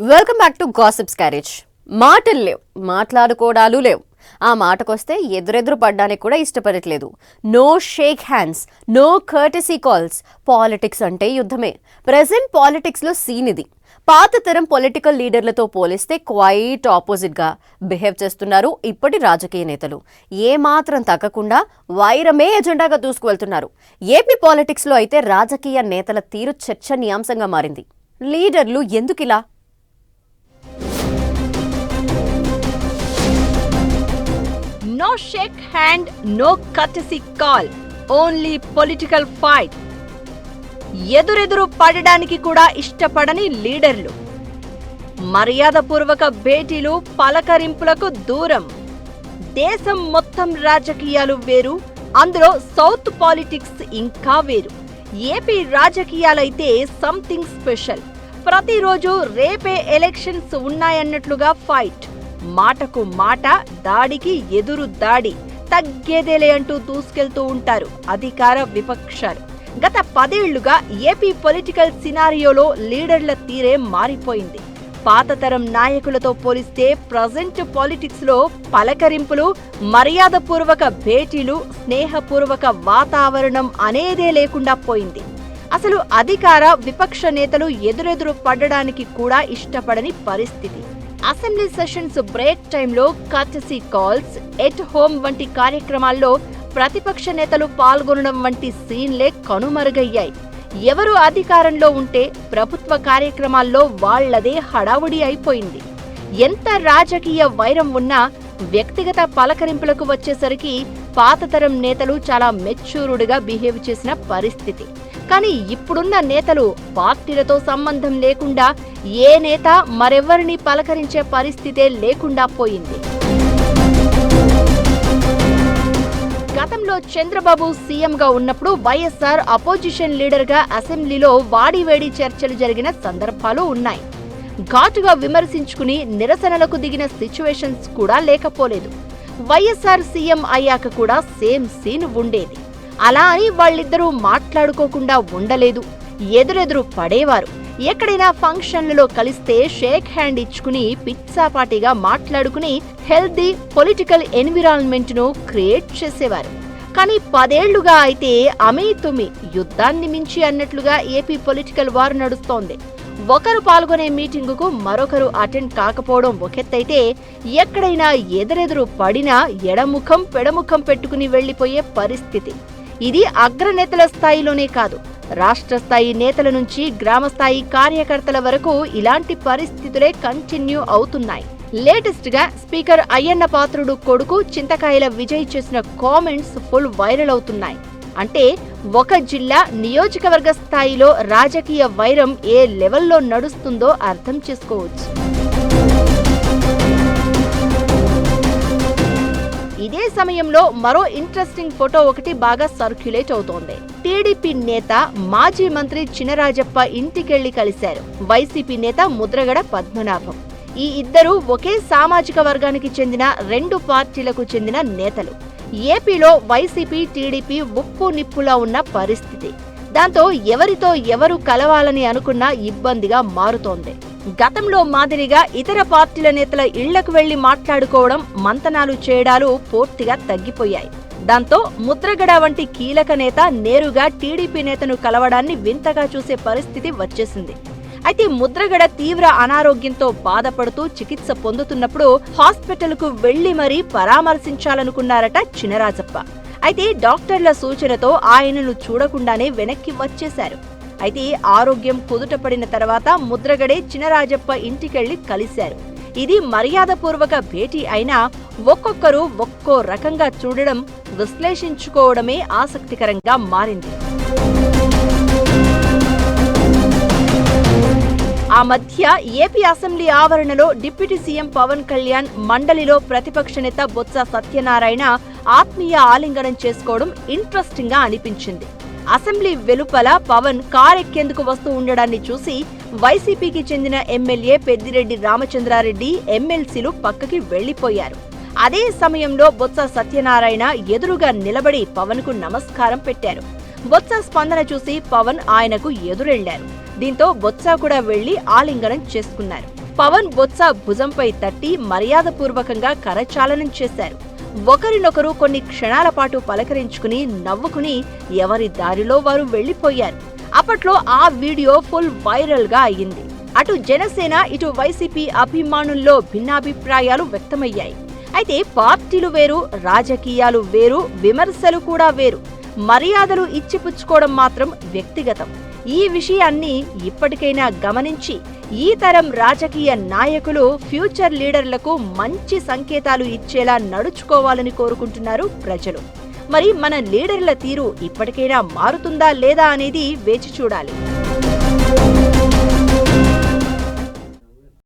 Welcome back to gossips carriage. మాటలు లేవు, మాట్లాడుకోవడాలు లేవు. ఆ మాటకొస్తే ఎదురెదురు పడ్డానికి కూడా ఇష్టపడట్లేదు. No shake hands, no courtesy calls. Politics అంటే యుద్ధమే. ప్రెసెంట్ పాలిటిక్స్ లో సీన్ ఇది. పాత తరం పొలిటికల్ లీడర్లతో పోలిస్తే క్వైట్ ఆపోజిట్ గా బిహేవ్ చేస్తున్నారు ఇప్పటి రాజకీయ నేతలు. ఏ మాత్రం తగ్గకుండా వైరమే ఎజెండాగా దూసుకువెళ్తున్నారు. ఏపీ పాలిటిక్స్ లో అయితే రాజకీయ నేతల తీరు చర్చనీయాంశంగా మారింది. లీడర్లు ఎందుకిలా? No shake hand, no courtesy call, only political fight. ఎదురెదురు పడడానికి కూడా ఇష్టపడని లీడర్లు, మర్యాదపూర్వక భేటీలు, పలకరింపులకు దూరం. దేశం మొత్తం రాజకీయాలు వేరు, అందులో సౌత్ పాలిటిక్స్ ఇంకా వేరు. ఏపీ రాజకీయాలైతే సంథింగ్ స్పెషల్. ప్రతిరోజు రేపే ఎలక్షన్స్ ఉన్నాయన్నట్లుగా ఫైట్. మాటకు మాట, దాడికి ఎదురు దాడి, తగ్గేదేలే అంటూ దూసుకెళ్తూ ఉంటారు అధికార విపక్షాలు. గత 10 ఏళ్లుగా ఏపీ పొలిటికల్ సినారియోలో లీడర్ల తీరే మారిపోయింది. పాతతరం నాయకులతో పోలిస్తే ప్రజెంట్ పాలిటిక్స్ లో పలకరింపులు, మర్యాదపూర్వక భేటీలు, స్నేహపూర్వక వాతావరణం అనేదే లేకుండా పోయింది. అసలు అధికార విపక్ష నేతలు ఎదురెదురు పడడానికి కూడా ఇష్టపడని పరిస్థితి. అసెంబ్లీ సెషన్స్ బ్రేక్ టైంలో కర్టసీ కాల్స్, ఎట్ హోమ్ వంటి కార్యక్రమాల్లో ప్రతిపక్ష నేతలు పాల్గొనడం వంటి సీన్లే కనుమరుగయ్యాయి. ఎవరు అధికారంలో ఉంటే ప్రభుత్వ కార్యక్రమాల్లో వాళ్లదే హడావుడి అయిపోయింది. ఎంత రాజకీయ వైరం ఉన్నా వ్యక్తిగత పలకరింపులకు వచ్చేసరికి పాతతరం నేతలు చాలా మెచ్యూర్డ్గా బిహేవ్ చేసిన పరిస్థితి. కానీ ఇప్పుడున్న నేతలు పార్టీలతో సంబంధం లేకుండా ఏ నేత మరెవరిని పలకరించే పరిస్థితే లేకుండా పోయింది. గతంలో చంద్రబాబు సీఎంగా ఉన్నప్పుడు వైఎస్ఆర్ అపోజిషన్ లీడర్గా అసెంబ్లీలో వాడివేడి చర్చలు జరిగిన సందర్భాలు ఉన్నాయి. ఘాటుగా విమర్శించుకుని నిరసనలకు దిగిన సిచ్యువేషన్స్ కూడా లేకపోలేదు. వైఎస్ఆర్ సీఎం అయ్యాక కూడా సేమ్ సీన్ ఉండేది. అలా అని వాళ్ళిద్దరూ మాట్లాడుకోకుండా ఉండలేదు, ఎదురెదురు పడేవారు. ఎక్కడైనా ఫంక్షన్లలో కలిస్తే షేక్ హ్యాండ్ ఇచ్చుకుని పిచ్చాపాటిగా మాట్లాడుకుని హెల్దీ పొలిటికల్ ఎన్విరాన్మెంట్ ను క్రియేట్ చేసేవారు. కానీ 10 ఏళ్లుగా అయితే అమీతుమి యుద్ధాన్ని మించి అన్నట్లుగా ఏపీ పొలిటికల్ వార్ నడుస్తోంది. ఒకరు పాల్గొనే మీటింగుకు మరొకరు అటెండ్ కాకపోవడం ఒకెత్తైతే, ఎక్కడైనా ఎదురెదురు పడినా ఎడముఖం పెడముఖం పెట్టుకుని వెళ్లిపోయే పరిస్థితి. ఇది అగ్రనేతల స్థాయిలోనే కాదు, రాష్ట్ర స్థాయి నేతల నుంచి గ్రామస్థాయి కార్యకర్తల వరకు ఇలాంటి పరిస్థితులే కంటిన్యూ అవుతున్నాయి. లేటెస్ట్ గా స్పీకర్ అయ్యన్న పాత్రుడు కొడుకు చింతకాయల విజయ్ చేసిన కామెంట్స్ ఫుల్ వైరల్ అవుతున్నాయి. అంటే ఒక జిల్లా, నియోజకవర్గ స్థాయిలో రాజకీయ వైరం ఏ లెవెల్లో నడుస్తుందో అర్థం చేసుకోవచ్చు. ఇదే సమయంలో మరో ఇంట్రెస్టింగ్ ఫోటో ఒకటి బాగా సర్క్యులేట్ అవుతోంది. టీడీపీ నేత, మాజీ మంత్రి చినరాజప్ప ఇంటికెళ్లి కలిశారు వైసీపీ నేత ముద్రగడ పద్మనాభం. ఈ ఇద్దరు ఒకే సామాజిక వర్గానికి చెందిన 2 పార్టీలకు చెందిన నేతలు. ఏపీలో వైసీపీ, టీడీపీ ఉప్పు నిప్పులా ఉన్న పరిస్థితి. దాంతో ఎవరితో ఎవరు కలవాలని అనుకున్నా ఇబ్బందిగా మారుతోంది. గతంలో మాదిరిగా ఇతర పార్టీల నేతల ఇళ్లకు వెళ్లి మాట్లాడుకోవడం, మంతనాలు చేయడాలు పూర్తిగా తగ్గిపోయాయి. దాంతో ముద్రగడ వంటి కీలక నేత నేరుగా టీడీపీ నేతను కలవడాన్ని వింతగా చూసే పరిస్థితి వచ్చేసింది. అయితే ముద్రగడ తీవ్ర అనారోగ్యంతో బాధపడుతూ చికిత్స పొందుతున్నప్పుడు హాస్పిటల్కు వెళ్లి మరీ పరామర్శించాలనుకున్నారట చినరాజప్ప. అయితే డాక్టర్ల సూచనతో ఆయనను చూడకుండానే వెనక్కి వచ్చేశారు. అయితే ఆరోగ్యం కుదుటపడిన తర్వాత ముద్రగడే చినరాజప్ప ఇంటికెళ్లి కలిశారు. ఇది మర్యాదపూర్వక భేటీ అయినా ఒక్కొక్కరు ఒక్కో రకంగా చూడడం, విశ్లేషించుకోవడమే ఆసక్తికరంగా మారింది. ఆ మధ్య ఏపీ అసెంబ్లీ ఆవరణలో డిప్యూటీ సీఎం పవన్ కళ్యాణ్, మండలిలో ప్రతిపక్ష నేత బొత్స సత్యనారాయణ ఆత్మీయ ఆలింగనం చేసుకోవడం ఇంట్రెస్టింగ్ గా అనిపించింది. అసెంబ్లీ వెలుపల పవన్ కారెక్కేందుకు వస్తూ ఉండడాన్ని చూసి వైసీపీకి చెందిన ఎమ్మెల్యే పెద్దిరెడ్డి రామచంద్రారెడ్డి, ఎమ్మెల్సీలు పక్కకి వెళ్లిపోయారు. అదే సమయంలో బొత్స సత్యనారాయణ ఎదురుగా నిలబడి పవన్ కు నమస్కారం పెట్టారు. బొత్స స్పందన చూసి పవన్ ఆయనకు ఎదురెళ్లారు. దీంతో బొత్స కూడా వెళ్లి ఆలింగనం చేసుకున్నారు. పవన్ బొత్స భుజంపై తట్టి మర్యాదపూర్వకంగా కరచాలనం చేశారు. ఒకరినొకరు కొన్ని క్షణాల పాటు పలకరించుకుని నవ్వుకుని ఎవరి దారిలో వారు వెళ్లిపోయారు. అప్పట్లో ఆ వీడియో ఫుల్ వైరల్ గా అయ్యింది. అటు జనసేన ఇటు వైసీపీ అభిమానుల్లో భిన్నాభిప్రాయాలు వ్యక్తమయ్యాయి. అయితే పార్టీలు వేరు, రాజకీయాలు వేరు, విమర్శలు కూడా వేరు. మర్యాదలు ఇచ్చిపుచ్చుకోవడం మాత్రం వ్యక్తిగతం. ఈ విషయాన్ని ఇప్పటికైనా గమనించి ఈ తరం రాజకీయ నాయకులు ఫ్యూచర్ లీడర్లకు మంచి సంకేతాలు ఇచ్చేలా నడుచుకోవాలని కోరుకుంటున్నారు ప్రజలు. మరి మన లీడర్ల తీరు ఇప్పటికైనా మారుతుందా లేదా అనేది వేచి చూడాలి.